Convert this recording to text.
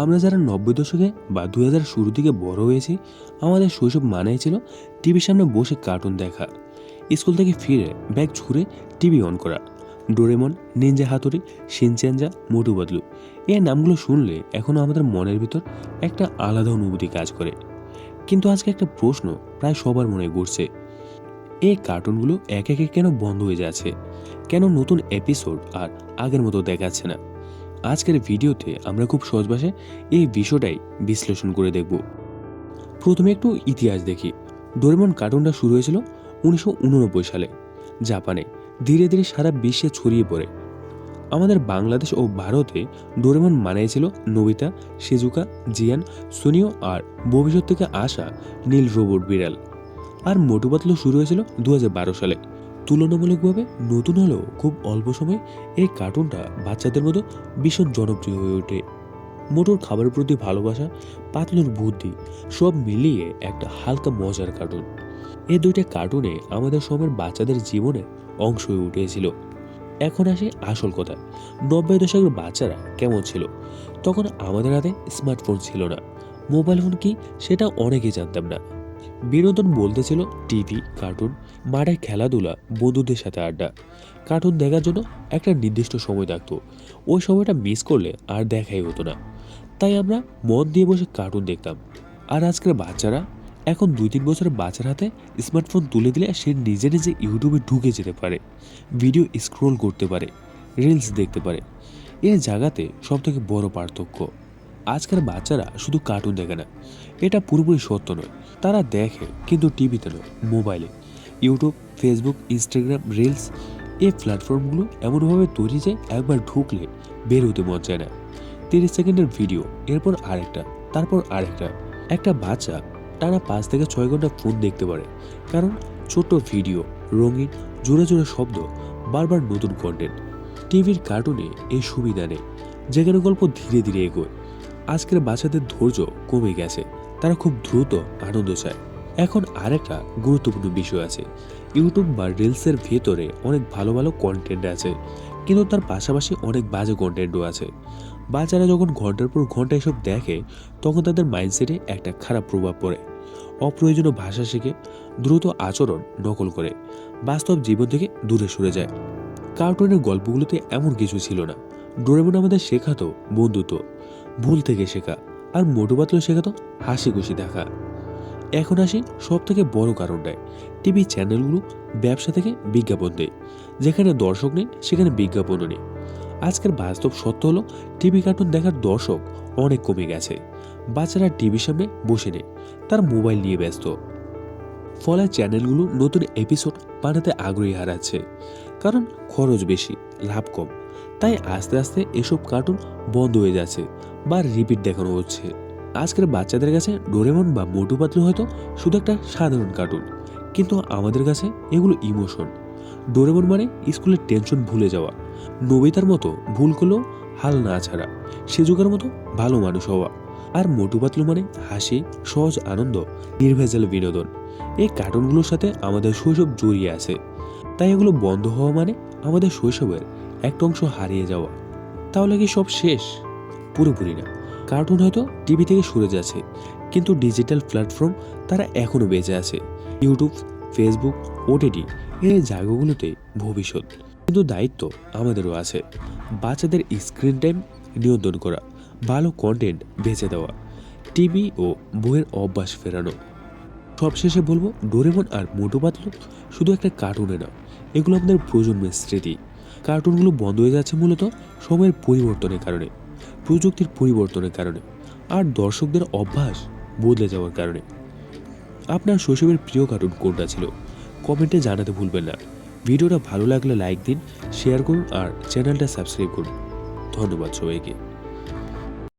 আমরা যারা ৯০ দশকে বা ২০০০ শুরু থেকে বড় হয়েছি, আমাদের শৈশব মানেই ছিল টিভির সামনে বসে কার্টুন দেখা, স্কুল থেকে ফিরে ব্যাগ ছুঁড়ে টিভি অন করা। ডোরেমন, নিনজা হাতুড়ি, শিনচ্যানজা, মোটু পাতলু, এই নামগুলো শুনলে এখনও আমাদের মনের ভিতর একটা আলাদা অনুভূতি কাজ করে। কিন্তু আজকে একটা প্রশ্ন প্রায় সবার মনে ঘুরছে, এই কার্টুনগুলো একে একে কেন বন্ধ হয়ে যাচ্ছে? কেন নতুন এপিসোড আর আগের মতো দেখাচ্ছে না? আজকের ভিডিওতে আমরা খুব সহজ ভাষায় এই বিষয়টাই বিশ্লেষণ করে দেখব। প্রথমে একটু ইতিহাস দেখি। ডোরেমন কার্টুনটা শুরু হয়েছিল 1989 সালে জাপানে, ধীরে ধীরে সারা বিশ্বে ছড়িয়ে পড়ে। আমাদের বাংলাদেশ ও ভারতে ডোরেমন মানিয়েছিল নোবিতা, শিজুকা, জিয়ান, সুনিও আর ভবিষ্যৎ থেকে আসা নীল রোবট বিড়াল। আর মোটু পাতলু শুরু হয়েছিল 2012 সালে। তুলনামূলকভাবে নতুন হলেও খুব অল্প সময়ে এই কার্টুনটা বাচ্চাদের মধ্যে ভীষণ জনপ্রিয় হয়ে ওঠে। মোটুর খাবারের প্রতি ভালোবাসা, পাতলুর বুদ্ধি, সব মিলিয়ে একটা হালকা মজার কার্টুন। এই দুইটা কার্টুনে আমাদের সময়ের বাচ্চাদের জীবনের অংশ হয়ে উঠেছিল। এখন আসে আসল কথা, ৯০ দশকের বাচ্চারা কেমন ছিল? তখন আমাদের হাতে স্মার্টফোন ছিল না, মোবাইল ফোন কি সেটা অনেকেই জানতাম না। বিনোদন বলতে ছিল টিভি, কার্টুন, মাঠে খেলাধুলা, বন্ধুদের সাথে আড্ডা। কার্টুন দেখার জন্য একটা নির্দিষ্ট সময় থাকতো, ওই সময়টা মিস করলে আর দেখাই হতো না। তাই আমরা মন দিয়ে বসে কার্টুন দেখতাম। আর আজকের বাচ্চারা, এখন ২-৩ বছরের বাচ্চার হাতে স্মার্টফোন তুলে দিলে সে নিজে নিজে ইউটিউবে ঢুকে যেতে পারে, ভিডিও স্ক্রোল করতে পারে, রিলস দেখতে পারে। এর জায়গাতে সবথেকে বড় পার্থক্য, আজকের বাচ্চারা শুধু কার্টুন দেখে না, এটা পুরোপুরি সত্য নয়। তারা দেখে কিন্তু টিভিতে নয়, মোবাইলে। ইউটিউব, ফেসবুক, ইনস্টাগ্রাম, রিলস, এই প্ল্যাটফর্মগুলো এমনভাবে তৈরি যে একবার ঢুকলে বের হতে মন চায় না। 30 সেকেন্ডের ভিডিও, এরপর আরেকটা, তারপর আরেকটা। একটা বাচ্চা টানা 5 থেকে 6 ঘন্টা ফোন দেখতে পারে, কারণ ছোট ভিডিও, রঙিন, জোরে জোরে শব্দ, বারবার নতুন কন্টেন্ট। টিভির কার্টুনে এই সুবিধা নেই, যেখানে গল্প ধীরে ধীরে এগোয়। আজকের বাচ্চাদের ধৈর্য কমে গেছে, তারা খুব দ্রুত আনন্দ চায়। এখন আরেকটা গুরুত্বপূর্ণ বিষয় আছে, ইউটিউব বা রিলসের ভেতরে অনেক ভালো ভালো কন্টেন্ট আছে, কিন্তু তার পাশাপাশি অনেক বাজে কন্টেন্টও আছে। বাচ্চারা যখন ঘন্টার পর ঘন্টা এসব দেখে, তখন তাদের মাইন্ডসেটে একটা খারাপ প্রভাব পড়ে। অপ্রয়োজনীয় ভাষা শিখে, দ্রুত আচরণ নকল করে, বাস্তব জীবন থেকে দূরে সরে যায়। কার্টুনের গল্পগুলোতে এমন কিছু ছিল না। ডোরেমন আমাদের শেখাতো বন্ধুত্ব, ভুল থেকে শেখা, আর মোটু পাতলু শেখাতো হাসি খুশি দেখা। এখন আসি সব থেকে বড় কারণটায়, টিভি চ্যানেলগুলো ব্যবসা থেকে বিজ্ঞাপন দেয়। যেখানে দর্শক নেই সেখানে বিজ্ঞাপনও নেই। আজকের বাস্তব সত্য হলো, টিভি কার্টুন দেখার দর্শক অনেক কমে গেছে। বাচ্চারা টিভির সামনে বসে নেই, তার মোবাইল নিয়ে ব্যস্ত। ফলে চ্যানেলগুলো নতুন এপিসোড বানাতে আগ্রহী হারাচ্ছে, কারণ খরচ বেশি, লাভ কম। তাই আস্তে আস্তে এসব কার্টুন বন্ধ হয়ে যাচ্ছে বা রিপিট দেখানো হচ্ছে। আজকের বাচ্চাদের কাছে ডোরেমন বা মোটু পাতলু হয়তো শুধু একটা সাধারণ কার্টুন, কিন্তু আমাদের কাছে এগুলো ইমোশন। ডোরেমন মানে স্কুলের টেনশন ভুলে যাওয়া, নবিতার মতো ভুল করলেও হাল না ছাড়া, শিজুকার মতো ভালো মানুষ হওয়া, আর মোটু পাতলু মানে হাসি, সহজ আনন্দ, নির্ভেজাল বিনোদন। এই কার্টুনগুলোর সাথে আমাদের শৈশব জড়িয়ে আছে। তাই এগুলো বন্ধ হওয়া মানে আমাদের শৈশবের একটা অংশ হারিয়ে যাওয়া। তাহলে কি সব শেষ? পুরোপুরি না। কার্টুন হয়তো টিভি থেকে সরে যাচ্ছে, কিন্তু ডিজিটাল প্ল্যাটফর্ম তারা এখনও বেঁচে আছে। ইউটিউব, ফেসবুক, ওটিটি, এই জায়গাগুলোতে ভবিষ্যৎ। কিন্তু দায়িত্ব আমাদেরও আছে, বাচ্চাদের স্ক্রিন টাইম নিয়ন্ত্রণ করা, ভালো কন্টেন্ট বেছে দেওয়া, টিভি ও বইয়ের অভ্যাস ফেরানো। সবশেষে বলবো, ডোরেমন আর মোটু পাতলু শুধু একটা কার্টুনে না, এগুলো আমাদের প্রজন্মের স্মৃতি। কার্টুনগুলো বন্ধ হয়ে যাচ্ছে মূলত সময়ের পরিবর্তনের কারণে, প্রযুক্তির পরিবর্তনের কারণে, আর দর্শকদের অভ্যাস বদলে যাওয়ার কারণে। আপনার শৈশবের প্রিয় কার্টুন কোনটা ছিল? কমেন্টে জানাতে ভুলবেন না। ভিডিওটা ভালো লাগলে লাইক দিন, শেয়ার করুন আর চ্যানেলটা সাবস্ক্রাইব করুন। ধন্যবাদ সবাইকে।